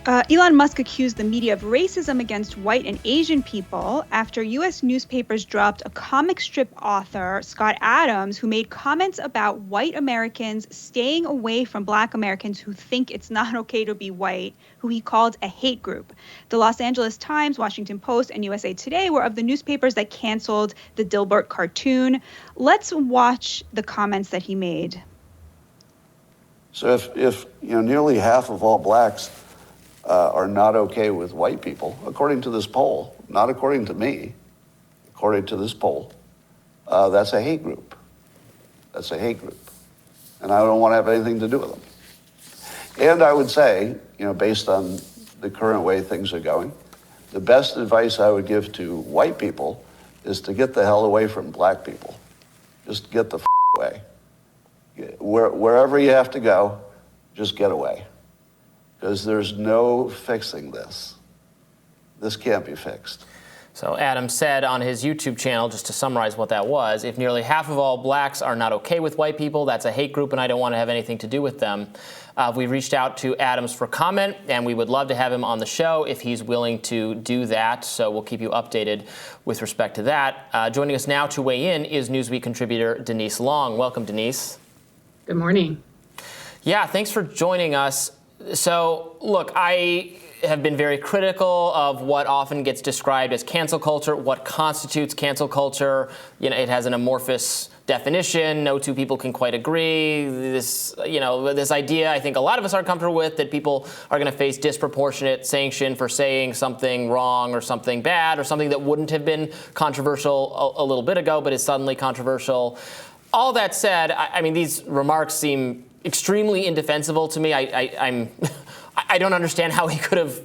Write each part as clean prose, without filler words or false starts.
Elon Musk accused the media of racism against white and Asian people after U.S. newspapers dropped a comic strip author, Scott Adams, who made comments about white Americans staying away from Black Americans who think it's not okay to be white, who he called a hate group. The Los Angeles Times, Washington Post, and USA Today were of the newspapers that canceled the Dilbert cartoon. Let's watch the comments that he made. So if nearly half of all blacks are not okay with white people, according to this poll, not according to me, according to this poll, that's a hate group. That's a hate group. And I don't want to have anything to do with them. And I would say, based on the current way things are going, the best advice I would give to white people is to get the hell away from black people. Just get the away. Wherever you have to go, just get away. Because there's no fixing this. This can't be fixed. So Adam said on his YouTube channel, just to summarize what that was, if nearly half of all blacks are not okay with white people, that's a hate group and I don't want to have anything to do with them. We reached out to Adams for comment, and we would love to have him on the show if he's willing to do that. So we'll keep you updated with respect to that. Joining us now to weigh in is Newsweek contributor Denise Long. Welcome, Denise. Good morning. Yeah, thanks for joining us. So, look, I have been very critical of what often gets described as cancel culture, what constitutes cancel culture. It has an amorphous definition. No two people can quite agree. This idea I think a lot of us are comfortable with, that people are going to face disproportionate sanction for saying something wrong or something bad or something that wouldn't have been controversial a little bit ago but is suddenly controversial. All that said, I mean, these remarks seem extremely indefensible to me. I don't understand how he could have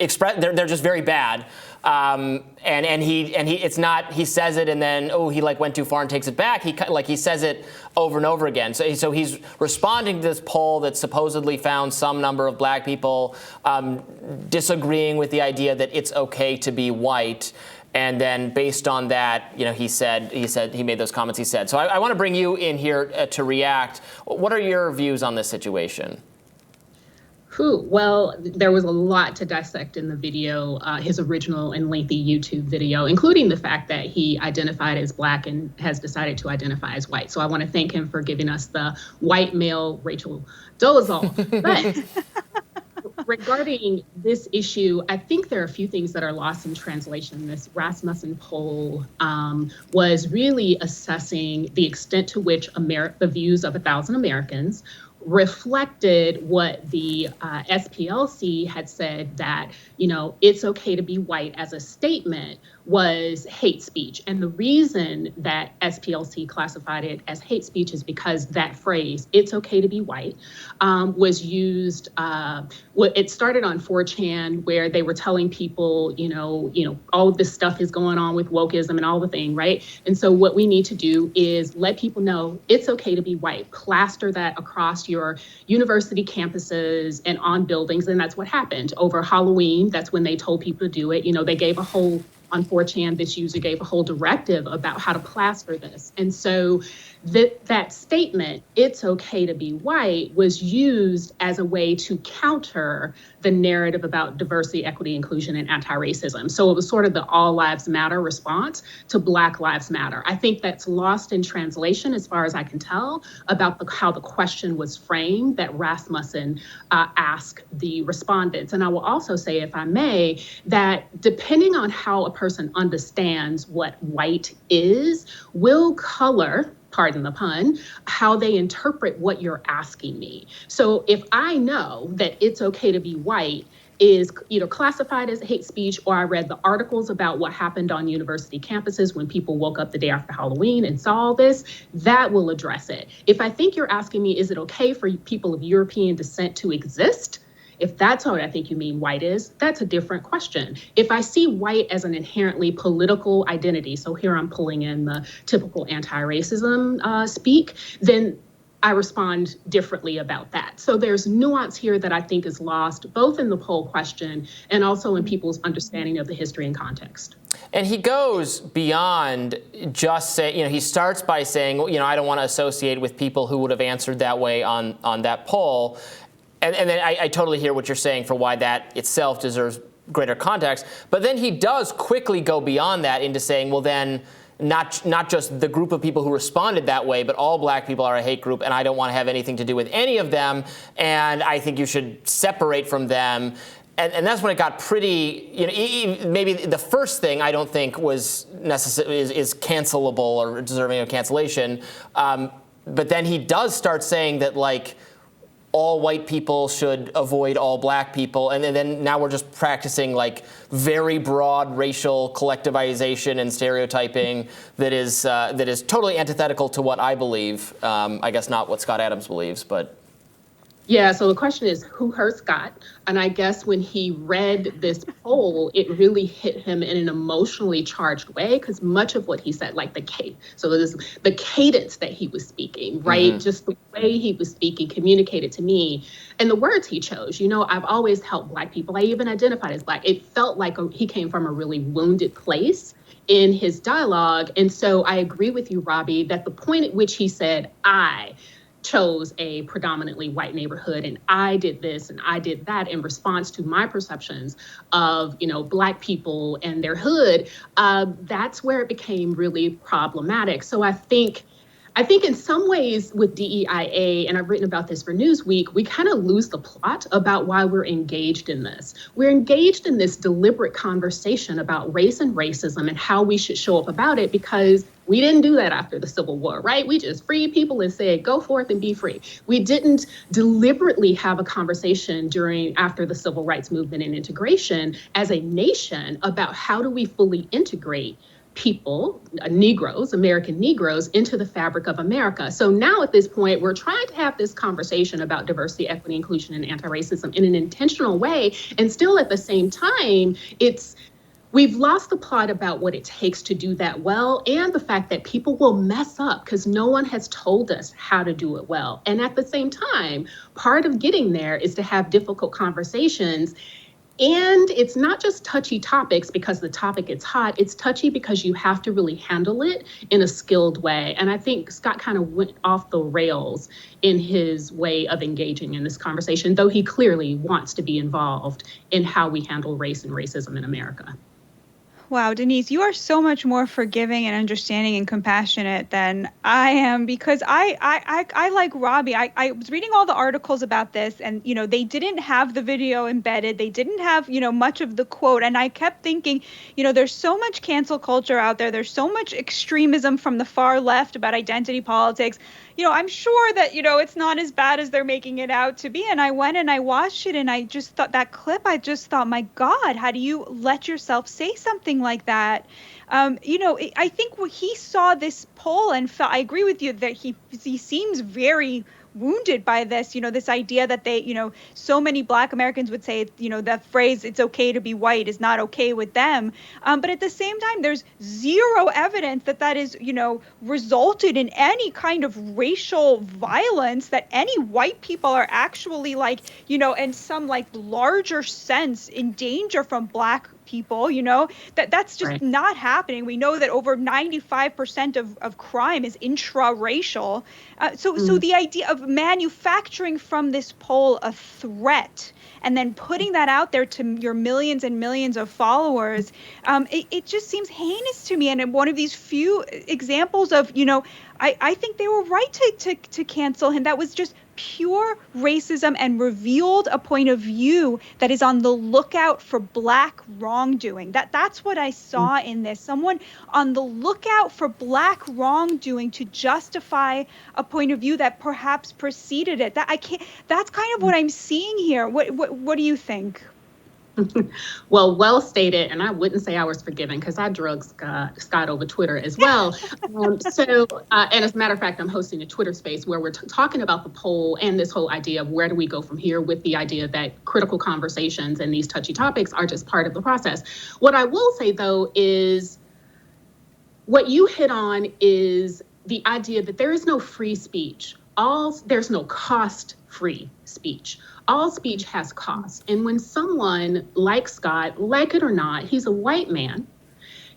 expressed. They're just very bad. He says it and then he went too far and takes it back. He says it over and over again. So he's responding to this poll that supposedly found some number of black people disagreeing with the idea that it's okay to be white. And then based on that, he made those comments he said. So I want to bring you in here to react. What are your views on this situation? Well, there was a lot to dissect in the video, his original and lengthy YouTube video, including the fact that he identified as black and has decided to identify as white. So I want to thank him for giving us the white male Rachel Dolezal. But regarding this issue, I think there are a few things that are lost in translation. This Rasmussen poll was really assessing the extent to which the views of 1,000 Americans reflected what the SPLC had said, that, it's okay to be white as a statement was hate speech. And the reason that SPLC classified it as hate speech is because that phrase, it's okay to be white, was used, it started on 4chan, where they were telling people, all of this stuff is going on with wokeism and all the thing, right? And so what we need to do is let people know it's okay to be white, plaster that across your university campuses and on buildings. And that's what happened over Halloween. That's when they told people to do it. They gave a whole, on 4chan, this user gave a whole directive about how to plaster this. And so that statement, it's okay to be white, was used as a way to counter the narrative about diversity, equity, inclusion, and anti-racism. So it was sort of the all lives matter response to Black Lives Matter. I think that's lost in translation, as far as I can tell, about how the question was framed that Rasmussen asked the respondents. And I will also say, if I may, that depending on how a person understands what white is, will color, pardon the pun, how they interpret what you're asking me. So if I know that it's okay to be white is either classified as hate speech, or I read the articles about what happened on university campuses when people woke up the day after Halloween and saw all this, that will address it. If I think you're asking me, is it okay for people of European descent to exist? If that's what I think you mean white is, that's a different question. If I see white as an inherently political identity, so here I'm pulling in the typical anti-racism speak, then I respond differently about that. So there's nuance here that I think is lost, both in the poll question and also in people's understanding of the history and context. And he goes beyond just say, he starts by saying, I don't want to associate with people who would have answered that way on that poll. And then I totally hear what you're saying for why that itself deserves greater context. But then he does quickly go beyond that into saying, well, then not just the group of people who responded that way, but all black people are a hate group, and I don't want to have anything to do with any of them, and I think you should separate from them. And that's when it got pretty, maybe the first thing I don't think was necessary is cancelable or deserving of cancellation. But then he does start saying that, like, all white people should avoid all black people. And then now we're just practicing, like, very broad racial collectivization and stereotyping that is totally antithetical to what I believe. I guess not what Scott Adams believes, but. Yeah, so the question is, who hurt Scott? And I guess when he read this poll, it really hit him in an emotionally charged way, because much of what he said, like the cadence that he was speaking, right? Mm-hmm. Just the way he was speaking communicated to me, and the words he chose. I've always helped black people. I even identified as black. It felt like he came from a really wounded place in his dialogue. And so I agree with you, Robbie, that the point at which he said, I chose a predominantly white neighborhood and I did this and I did that in response to my perceptions of, black people and their hood, that's where it became really problematic. So I think in some ways with DEIA, and I've written about this for Newsweek, we kind of lose the plot about why we're engaged in this. We're engaged in this deliberate conversation about race and racism and how we should show up about it, because we didn't do that after the Civil War, right? We just freed people and said, go forth and be free. We didn't deliberately have a conversation after the Civil Rights Movement and integration as a nation about how do we fully integrate people, Negroes, American Negroes, into the fabric of America. So now at this point, we're trying to have this conversation about diversity, equity, inclusion, and anti-racism in an intentional way. And still at the same time, we've lost the plot about what it takes to do that well, and the fact that people will mess up because no one has told us how to do it well. And at the same time, part of getting there is to have difficult conversations. And it's not just touchy topics because the topic is hot. It's touchy because you have to really handle it in a skilled way. And I think Scott kind of went off the rails in his way of engaging in this conversation, though he clearly wants to be involved in how we handle race and racism in America. Wow, Denise, you are so much more forgiving and understanding and compassionate than I am, because I like Robbie. I was reading all the articles about this, and, they didn't have the video embedded. They didn't have, much of the quote. And I kept thinking, there's so much cancel culture out there. There's so much extremism from the far left about identity politics. I'm sure that, it's not as bad as they're making it out to be. And I went and I watched it, and I just thought that clip, I just thought, my God, how do you let yourself say something like that? I think when he saw this poll and felt, I agree with you that he seems very wounded by this, this idea that so many Black Americans would say, the phrase, it's okay to be white is not okay with them. But at the same time, there's zero evidence that is, resulted in any kind of racial violence, that any white people are actually in some larger sense in danger from Black people, that's just right. Not happening. We know that over 95% of crime is intra-racial. So the idea of manufacturing from this poll a threat and then putting that out there to your millions and millions of followers, it just seems heinous to me. And one of these few examples of, I think they were right to cancel him. That was just pure racism and revealed a point of view that is on the lookout for Black wrongdoing. That's what I saw in this. Someone on the lookout for Black wrongdoing to justify a point of view that perhaps preceded it. That's kind of what I'm seeing here. What do you think? Well stated, and I wouldn't say I was forgiving because I drug Scott over Twitter as well. And as a matter of fact, I'm hosting a Twitter space where we're talking about the poll and this whole idea of where do we go from here, with the idea that critical conversations and these touchy topics are just part of the process. What I will say, though, is what you hit on is the idea that there is no free speech. There's no cost-free speech. All speech has costs. And when someone like Scott, like it or not, he's a white man,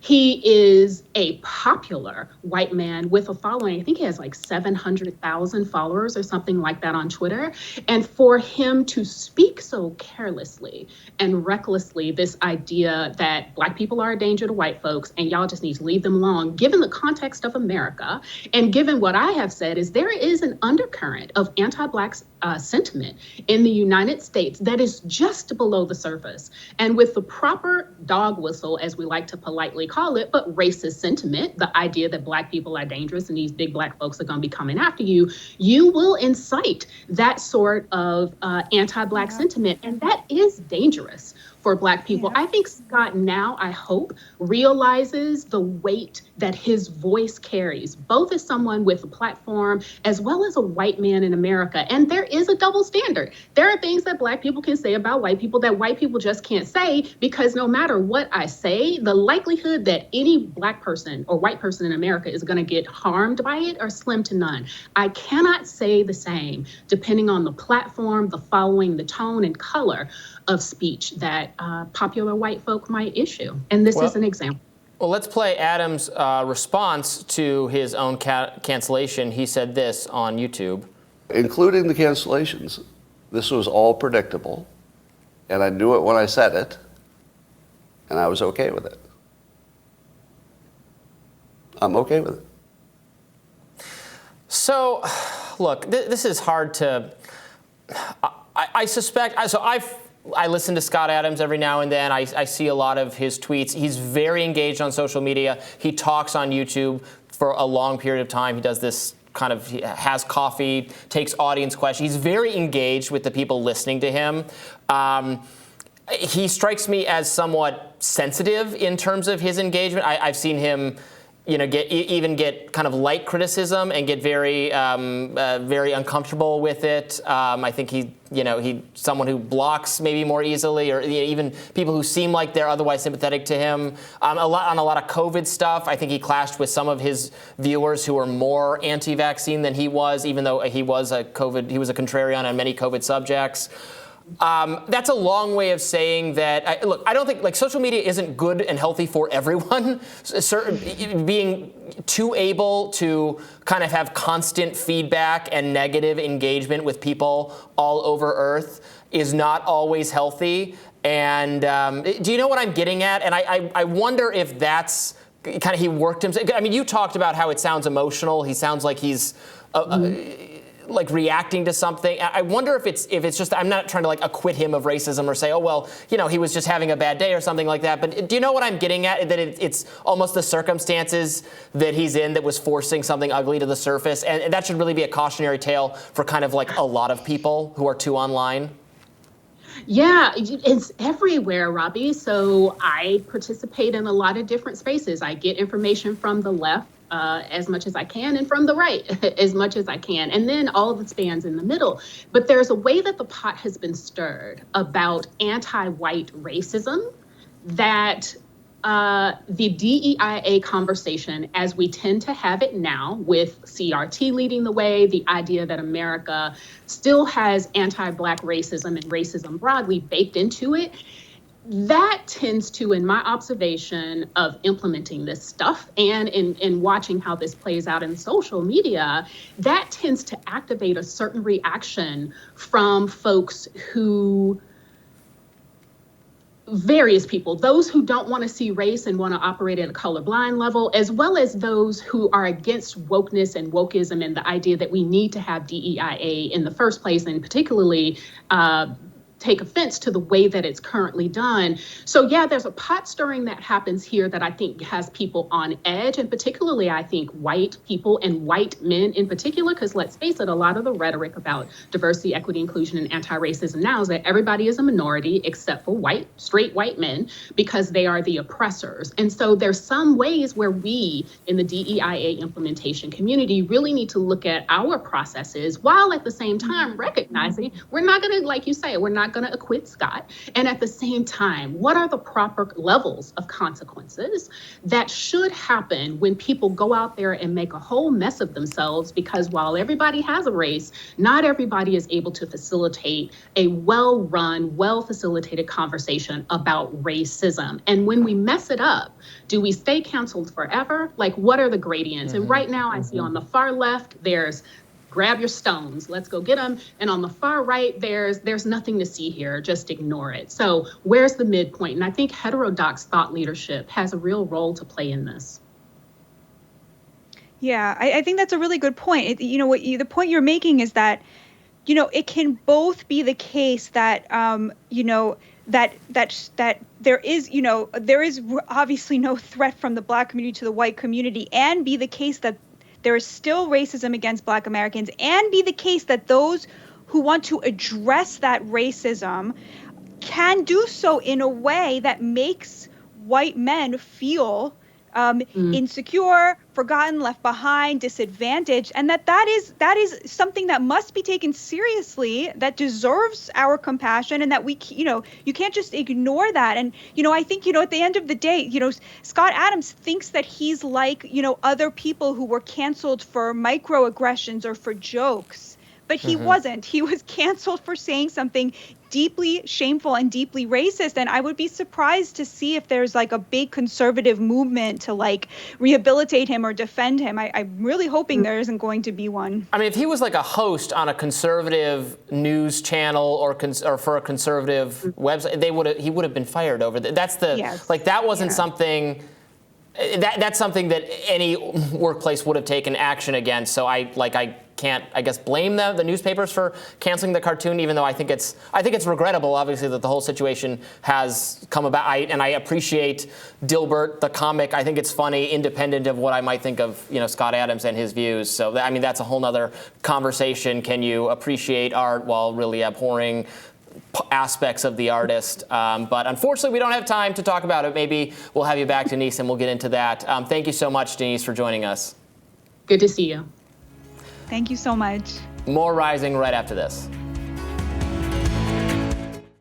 He is a popular white man with a following. I think he has like 700,000 followers or something like that on Twitter. And for him to speak so carelessly and recklessly this idea that Black people are a danger to white folks and y'all just need to leave them alone, given the context of America, and given what I have said is there is an undercurrent of anti-Black sentiment in the United States that is just below the surface. And with the proper dog whistle, as we like to politely call it, but racist sentiment, the idea that Black people are dangerous and these big Black folks are going to be coming after you, you will incite that sort of anti-Black sentiment. And that is dangerous for Black people. I think Scott now, I hope, realizes the weight that his voice carries, both as someone with a platform as well as a white man in America. And there is a double standard. There are things that Black people can say about white people that white people just can't say, because no matter what I say, the likelihood that any Black person or white person in America is going to get harmed by it are slim to none. I cannot say the same depending on the platform, the following, the tone and color of speech that popular white folk might issue. And this is an example. Well, let's play Adam's response to his own cancellation. He said this on YouTube. Including the cancellations, this was all predictable, and I knew it when I said it, and I was okay with it. I'm okay with it. So, look, this is hard to... I suspect... I listen to Scott Adams every now and then. I see a lot of his tweets. He's very engaged on social media. He talks on YouTube for a long period of time. He does this kind of, he has coffee, takes audience questions. He's very engaged with the people listening to him. He strikes me as somewhat sensitive in terms of his engagement. I've seen him, get kind of light criticism and get very, very uncomfortable with it. I think he's someone who blocks maybe more easily, or even people who seem like they're otherwise sympathetic to him. On a lot of COVID stuff, I think he clashed with some of his viewers who were more anti-vaccine than he was, even though he was a contrarian on many COVID subjects. That's a long way of saying that. I don't think social media isn't good and healthy for everyone. Being too able to kind of have constant feedback and negative engagement with people all over Earth is not always healthy. And do you know what I'm getting at? And I wonder if that's kind of, he worked himself. I mean, you talked about how it sounds emotional. He sounds like he's like reacting to something. I wonder if it's just, I'm not trying to acquit him of racism or say, oh, well, he was just having a bad day or something like that. But do you know what I'm getting at? That it's almost the circumstances that he's in that was forcing something ugly to the surface. And that should really be a cautionary tale for kind of a lot of people who are too online. Yeah, it's everywhere, Robbie. So I participate in a lot of different spaces. I get information from the left as much as I can, and from the right as much as I can, and then all of the spans in the middle. But there's a way that the pot has been stirred about anti-white racism that the DEIA conversation, as we tend to have it now, with CRT leading the way, the idea that America still has anti-Black racism and racism broadly baked into it, that tends to, in my observation of implementing this stuff and in watching how this plays out in social media, that tends to activate a certain reaction from folks who, various people, those who don't want to see race and want to operate at a colorblind level, as well as those who are against wokeness and wokeism and the idea that we need to have DEIA in the first place, and particularly take offense to the way that it's currently done. So yeah, there's a pot stirring that happens here that I think has people on edge, and particularly I think white people and white men in particular, because let's face it, a lot of the rhetoric about diversity, equity, inclusion, and anti-racism now is that everybody is a minority except for straight white men, because they are the oppressors. And so there's some ways where we in the DEIA implementation community really need to look at our processes, while at the same time recognizing we're not going to, like you say, we're not not going to acquit Scott. And at the same time, what are the proper levels of consequences that should happen when people go out there and make a whole mess of themselves? Because while everybody has a race, not everybody is able to facilitate a well-run, well-facilitated conversation about racism. And when we mess it up, do we stay canceled forever? Like, what are the gradients? And right now I see on the far left, there's grab your stones, let's go get them. And on the far right, there's nothing to see here, just ignore it. So where's the midpoint? And I think heterodox thought leadership has a real role to play in this. Yeah, I think that's a really good point. The point you're making is that, it can both be the case that, that there is obviously no threat from the Black community to the white community, and be the case that there is still racism against Black Americans, and be the case that those who want to address that racism can do so in a way that makes white men feel insecure, forgotten, left behind, disadvantaged, and that is something that must be taken seriously, that deserves our compassion, and that you can't just ignore that. And I think at the end of the day, Scott Adams thinks that he's like other people who were canceled for microaggressions or for jokes, but he wasn't. He was canceled for saying something deeply shameful and deeply racist. And I would be surprised to see if there's like a big conservative movement to like rehabilitate him or defend him. I'm really hoping there isn't going to be one. I mean, if he was like a host on a conservative news channel or for a conservative website, he would have been fired over that. That's that wasn't something. That's something that any workplace would have taken action against. So I can't, I guess, blame the newspapers for canceling the cartoon, even though I think it's regrettable, obviously, that the whole situation has come about. And I appreciate Dilbert, the comic. I think it's funny, independent of what I might think of, Scott Adams and his views. So that's a whole nother conversation. Can you appreciate art while really abhorring aspects of the artist? But unfortunately, we don't have time to talk about it. Maybe we'll have you back, Denise, and we'll get into that. Thank you so much, Denise, for joining us. Good to see you. Thank you so much. More Rising right after this.